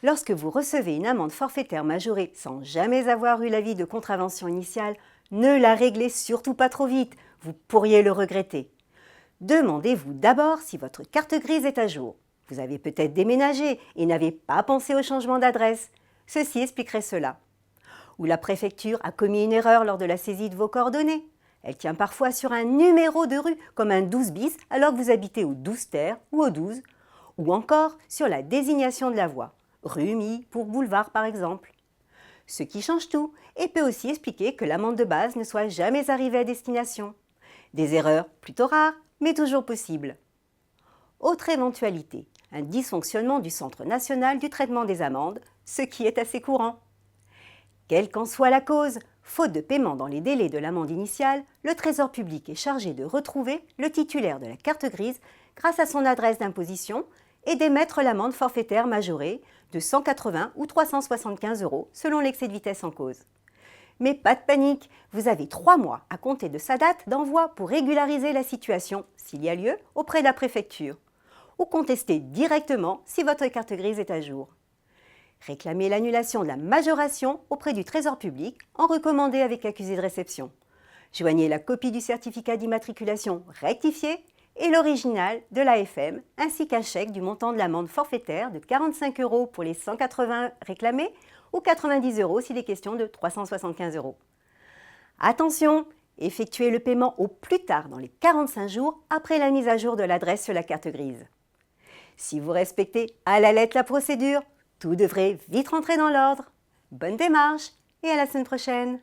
Lorsque vous recevez une amende forfaitaire majorée sans jamais avoir eu l'avis de contravention initiale, ne la réglez surtout pas trop vite, vous pourriez le regretter. Demandez-vous d'abord si votre carte grise est à jour. Vous avez peut-être déménagé et n'avez pas pensé au changement d'adresse. Ceci expliquerait cela. Ou la préfecture a commis une erreur lors de la saisie de vos coordonnées. Elle tient parfois sur un numéro de rue, comme un 12 bis, alors que vous habitez au 12 terre ou au 12, ou encore sur la désignation de la voie, rue mis pour boulevard par exemple. Ce qui change tout et peut aussi expliquer que l'amende de base ne soit jamais arrivée à destination. Des erreurs plutôt rares, mais toujours possibles. Autre éventualité, un dysfonctionnement du Centre national du traitement des amendes, ce qui est assez courant. Quelle qu'en soit la cause, faute de paiement dans les délais de l'amende initiale, le Trésor public est chargé de retrouver le titulaire de la carte grise grâce à son adresse d'imposition et d'émettre l'amende forfaitaire majorée de 180 ou 375 € selon l'excès de vitesse en cause. Mais pas de panique, vous avez 3 mois à compter de sa date d'envoi pour régulariser la situation, s'il y a lieu, auprès de la préfecture, ou contester directement si votre carte grise est à jour. Réclamez l'annulation de la majoration auprès du Trésor public en recommandé avec accusé de réception. Joignez la copie du certificat d'immatriculation rectifié et l'original de l'AFM, ainsi qu'un chèque du montant de l'amende forfaitaire de 45 € pour les 180 réclamés ou 90 € s'il est question de 375 €. Attention, effectuez le paiement au plus tard dans les 45 jours après la mise à jour de l'adresse sur la carte grise. Si vous respectez à la lettre la procédure, tout devrait vite rentrer dans l'ordre. Bonne démarche et à la semaine prochaine!